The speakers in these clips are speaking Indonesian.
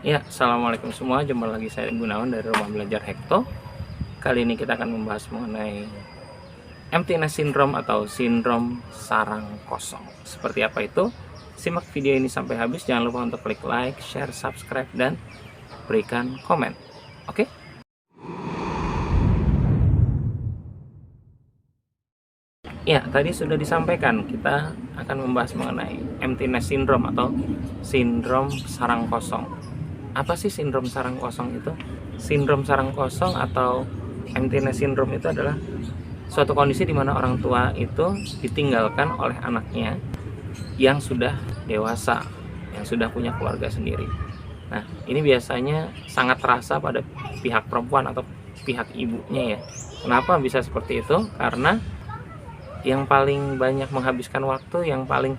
Ya, assalamualaikum semua. Jumpa lagi saya Gunawan dari Rumah Belajar Hekto. Kali ini kita akan membahas mengenai empty nest syndrome atau sindrom sarang kosong. Seperti apa itu? Simak video ini sampai habis. Jangan lupa untuk klik like, share, subscribe, dan berikan komen. Oke? Ya, tadi sudah disampaikan kita akan membahas mengenai empty nest syndrome atau sindrom sarang kosong. Apa sih sindrom sarang kosong itu? Sindrom sarang kosong atau empty nest syndrome itu adalah suatu kondisi di mana orang tua itu ditinggalkan oleh anaknya yang sudah dewasa, yang sudah punya keluarga sendiri. Nah, ini biasanya sangat terasa pada pihak perempuan atau pihak ibunya ya. Kenapa bisa seperti itu? Karena yang paling banyak menghabiskan waktu, yang paling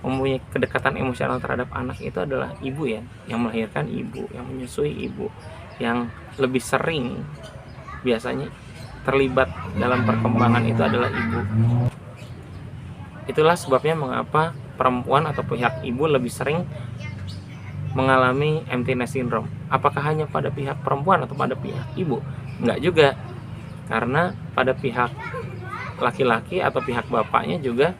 mempunyai kedekatan emosional terhadap anak itu adalah ibu ya, yang melahirkan ibu, yang menyusui ibu, yang lebih sering biasanya terlibat dalam perkembangan itu adalah ibu. Itulah sebabnya mengapa perempuan atau pihak ibu lebih sering mengalami empty nest syndrome. Apakah hanya pada pihak perempuan atau pada pihak ibu? Enggak juga, karena pada pihak laki-laki atau pihak bapaknya juga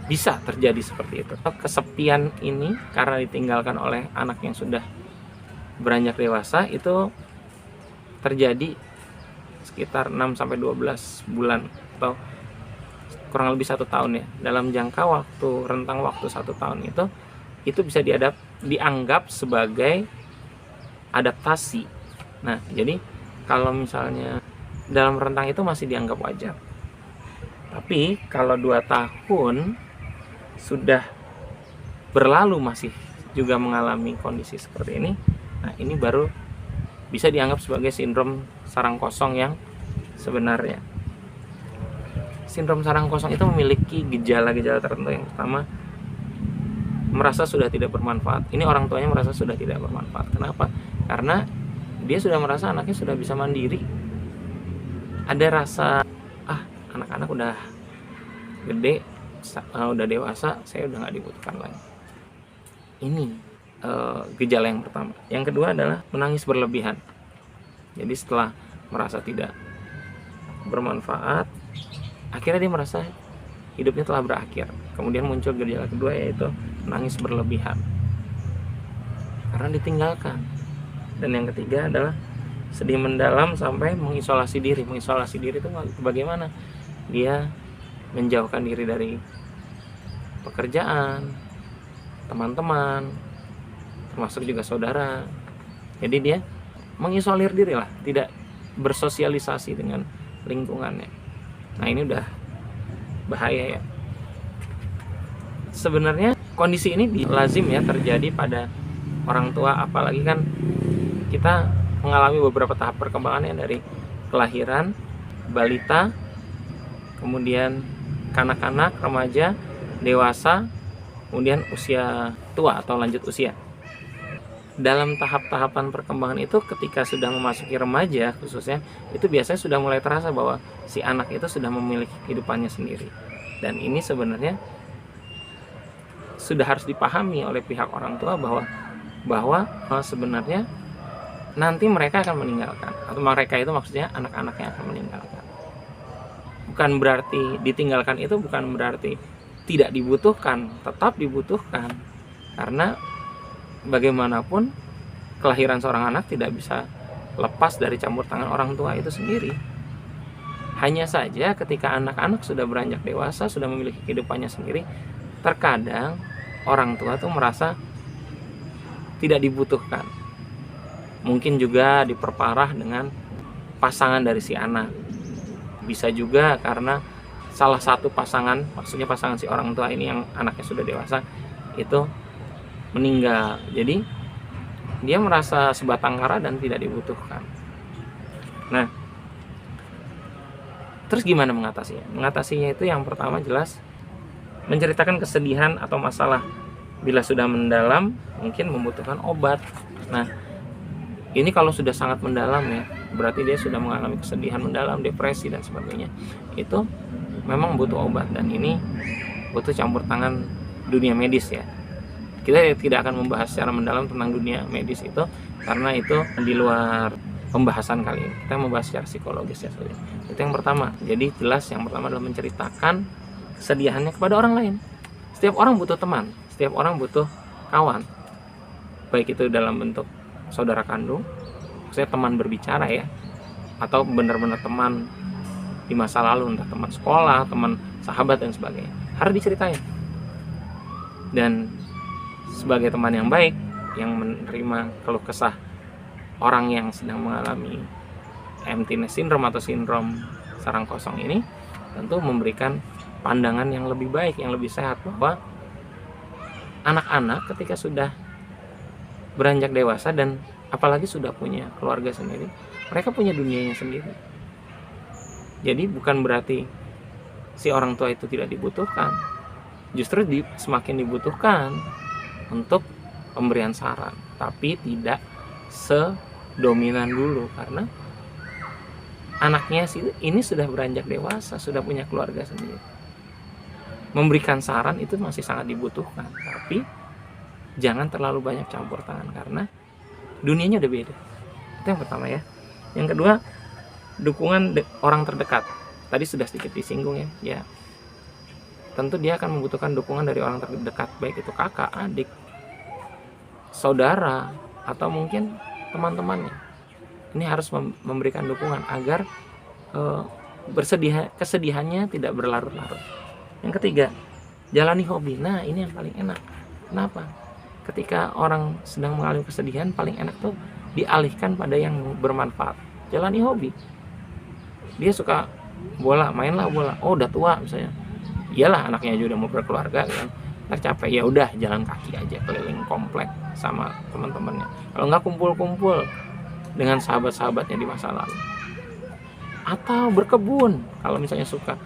bisa terjadi seperti itu. Kesepian ini karena ditinggalkan oleh anak yang sudah beranjak dewasa itu terjadi sekitar 6-12 bulan atau kurang lebih 1 tahun ya. Dalam jangka waktu, rentang waktu 1 tahun itu bisa dianggap sebagai adaptasi. Nah, jadi kalau misalnya dalam rentang itu masih dianggap wajar. Tapi kalau 2 tahun sudah berlalu masih juga mengalami kondisi seperti ini, nah ini baru bisa dianggap sebagai sindrom sarang kosong yang sebenarnya. Sindrom sarang kosong itu memiliki gejala-gejala tertentu. Yang pertama, merasa sudah tidak bermanfaat. Ini orang tuanya merasa sudah tidak bermanfaat. Kenapa? Karena dia sudah merasa anaknya sudah bisa mandiri. Ada rasa anak-anak udah gede, udah dewasa, saya udah nggak dibutuhkan lagi. Ini gejala yang pertama. Yang kedua adalah menangis berlebihan. Jadi setelah merasa tidak bermanfaat, akhirnya dia merasa hidupnya telah berakhir. Kemudian muncul gejala kedua, yaitu menangis berlebihan karena ditinggalkan. Dan yang ketiga adalah sedih mendalam sampai mengisolasi diri. Mengisolasi diri itu bagaimana? Dia menjauhkan diri dari pekerjaan, teman-teman, termasuk juga saudara. Jadi dia mengisolir diri lah, tidak bersosialisasi dengan lingkungannya. Nah, ini udah bahaya ya. Sebenarnya kondisi ini lazim ya terjadi pada orang tua, apalagi kan kita mengalami beberapa tahap perkembangannya, dari kelahiran, balita, kemudian kanak-kanak, remaja, dewasa, kemudian usia tua atau lanjut usia. Dalam tahap-tahapan perkembangan itu, ketika sudah memasuki remaja khususnya, itu biasanya sudah mulai terasa bahwa si anak itu sudah memiliki kehidupannya sendiri. Dan ini sebenarnya sudah harus dipahami oleh pihak orang tua bahwa sebenarnya nanti mereka akan meninggalkan, atau mereka itu maksudnya anak-anaknya akan meninggalkan. Bukan berarti ditinggalkan itu bukan berarti tidak dibutuhkan, tetap dibutuhkan. Karena bagaimanapun kelahiran seorang anak tidak bisa lepas dari campur tangan orang tua itu sendiri. Hanya saja ketika anak-anak sudah beranjak dewasa, sudah memiliki kehidupannya sendiri, terkadang orang tua tuh merasa tidak dibutuhkan. Mungkin juga diperparah dengan pasangan dari si anak. Bisa juga karena salah satu pasangan, maksudnya pasangan si orang tua ini yang anaknya sudah dewasa, itu meninggal. Jadi dia merasa sebatang kara dan tidak dibutuhkan. Nah, terus gimana mengatasinya? Mengatasinya itu yang pertama jelas menceritakan kesedihan atau masalah. Bila sudah mendalam, mungkin membutuhkan obat. Nah, ini kalau sudah sangat mendalam ya, berarti dia sudah mengalami kesedihan mendalam, depresi dan sebagainya. Itu memang butuh obat, dan ini butuh campur tangan dunia medis ya. Kita tidak akan membahas secara mendalam tentang dunia medis itu, karena itu di luar pembahasan kali ini. Kita membahas secara psikologis ya. Itu yang pertama. Jadi jelas yang pertama adalah menceritakan kesedihannya kepada orang lain. Setiap orang butuh teman, setiap orang butuh kawan, baik itu dalam bentuk saudara kandung, maksudnya teman berbicara ya, atau benar-benar teman di masa lalu, entah teman sekolah, teman sahabat dan sebagainya. Harus diceritain. Dan sebagai teman yang baik yang menerima keluh kesah orang yang sedang mengalami emptiness syndrome atau sindrom sarang kosong ini, tentu memberikan pandangan yang lebih baik, yang lebih sehat, bahwa anak-anak ketika sudah beranjak dewasa dan apalagi sudah punya keluarga sendiri, mereka punya dunianya sendiri. Jadi bukan berarti si orang tua itu tidak dibutuhkan, justru semakin dibutuhkan untuk pemberian saran, tapi tidak sedominan dulu, karena anaknya ini sudah beranjak dewasa, sudah punya keluarga sendiri. Memberikan saran itu masih sangat dibutuhkan, tapi jangan terlalu banyak campur tangan karena dunianya udah beda. Itu yang pertama ya. Yang kedua, dukungan orang terdekat. Tadi sudah sedikit disinggung ya. Ya, tentu dia akan membutuhkan dukungan dari orang terdekat, baik itu kakak, adik, saudara, atau mungkin teman-temannya. Ini harus memberikan dukungan agar kesedihannya tidak berlarut-larut. Yang ketiga, jalani hobi. Nah, ini yang paling enak. Kenapa? Ketika orang sedang mengalami kesedihan, paling enak tuh dialihkan pada yang bermanfaat. Jalani hobi. Dia suka bola, mainlah bola. Oh, udah tua misalnya. Iyalah, anaknya aja udah mau berkeluarga kan. Capek, ya udah jalan kaki aja keliling komplek sama teman-temannya. Kalau nggak, kumpul-kumpul dengan sahabat-sahabatnya di masa lalu. Atau berkebun, kalau misalnya suka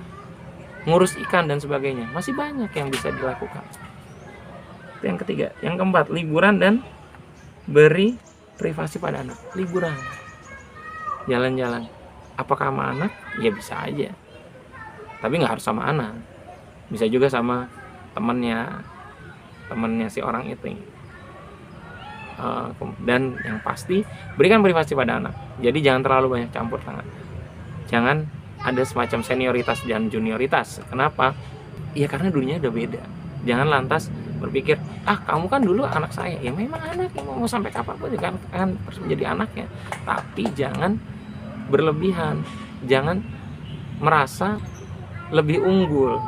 ngurus ikan dan sebagainya, masih banyak yang bisa dilakukan. Itu yang ketiga. Yang keempat, liburan dan beri privasi pada anak. Liburan, jalan-jalan. Apakah sama anak? Ya bisa aja, tapi nggak harus sama anak, bisa juga sama temennya si orang itu. Dan yang pasti, berikan privasi pada anak. Jadi jangan terlalu banyak campur tangan. Jangan ada semacam senioritas dan junioritas. Kenapa? Ya karena dunianya udah beda. Jangan lantas berpikir, kamu kan dulu anak saya. Ya memang anak, mau sampai kapan pun kan harus menjadi anaknya. Tapi jangan berlebihan, jangan merasa lebih unggul.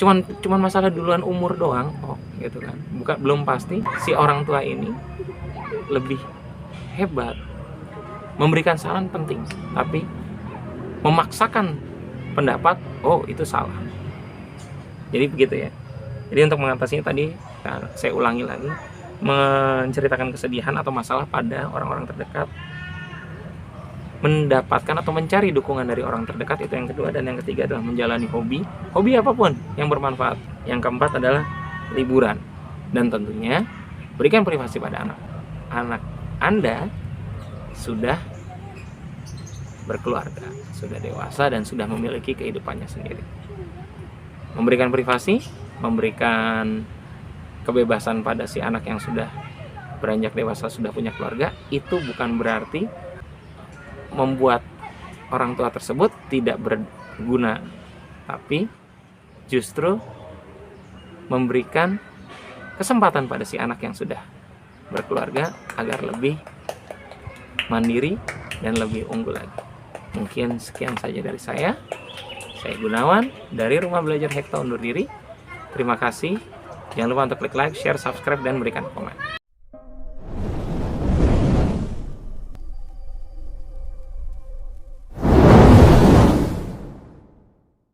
Cuman masalah duluan umur doang, gitu kan. Belum pasti si orang tua ini lebih hebat. Memberikan saran penting, tapi memaksakan pendapat, itu salah. Jadi begitu ya. Jadi untuk mengatasinya tadi, saya ulangi lagi, menceritakan kesedihan atau masalah pada orang-orang terdekat, mendapatkan atau mencari dukungan dari orang terdekat, itu yang kedua. Dan yang ketiga adalah menjalani hobi apapun yang bermanfaat. Yang keempat adalah liburan, dan tentunya berikan privasi pada anak Anda sudah berkeluarga, sudah dewasa, dan sudah memiliki kehidupannya sendiri. Memberikan privasi, memberikan kebebasan pada si anak yang sudah beranjak dewasa, sudah punya keluarga, itu bukan berarti membuat orang tua tersebut tidak berguna, tapi justru memberikan kesempatan pada si anak yang sudah berkeluarga agar lebih mandiri dan lebih unggul lagi. Mungkin sekian saja dari saya Gunawan dari Rumah Belajar Hekta undur diri. Terima kasih. Jangan lupa untuk klik like, share, subscribe, dan berikan komen.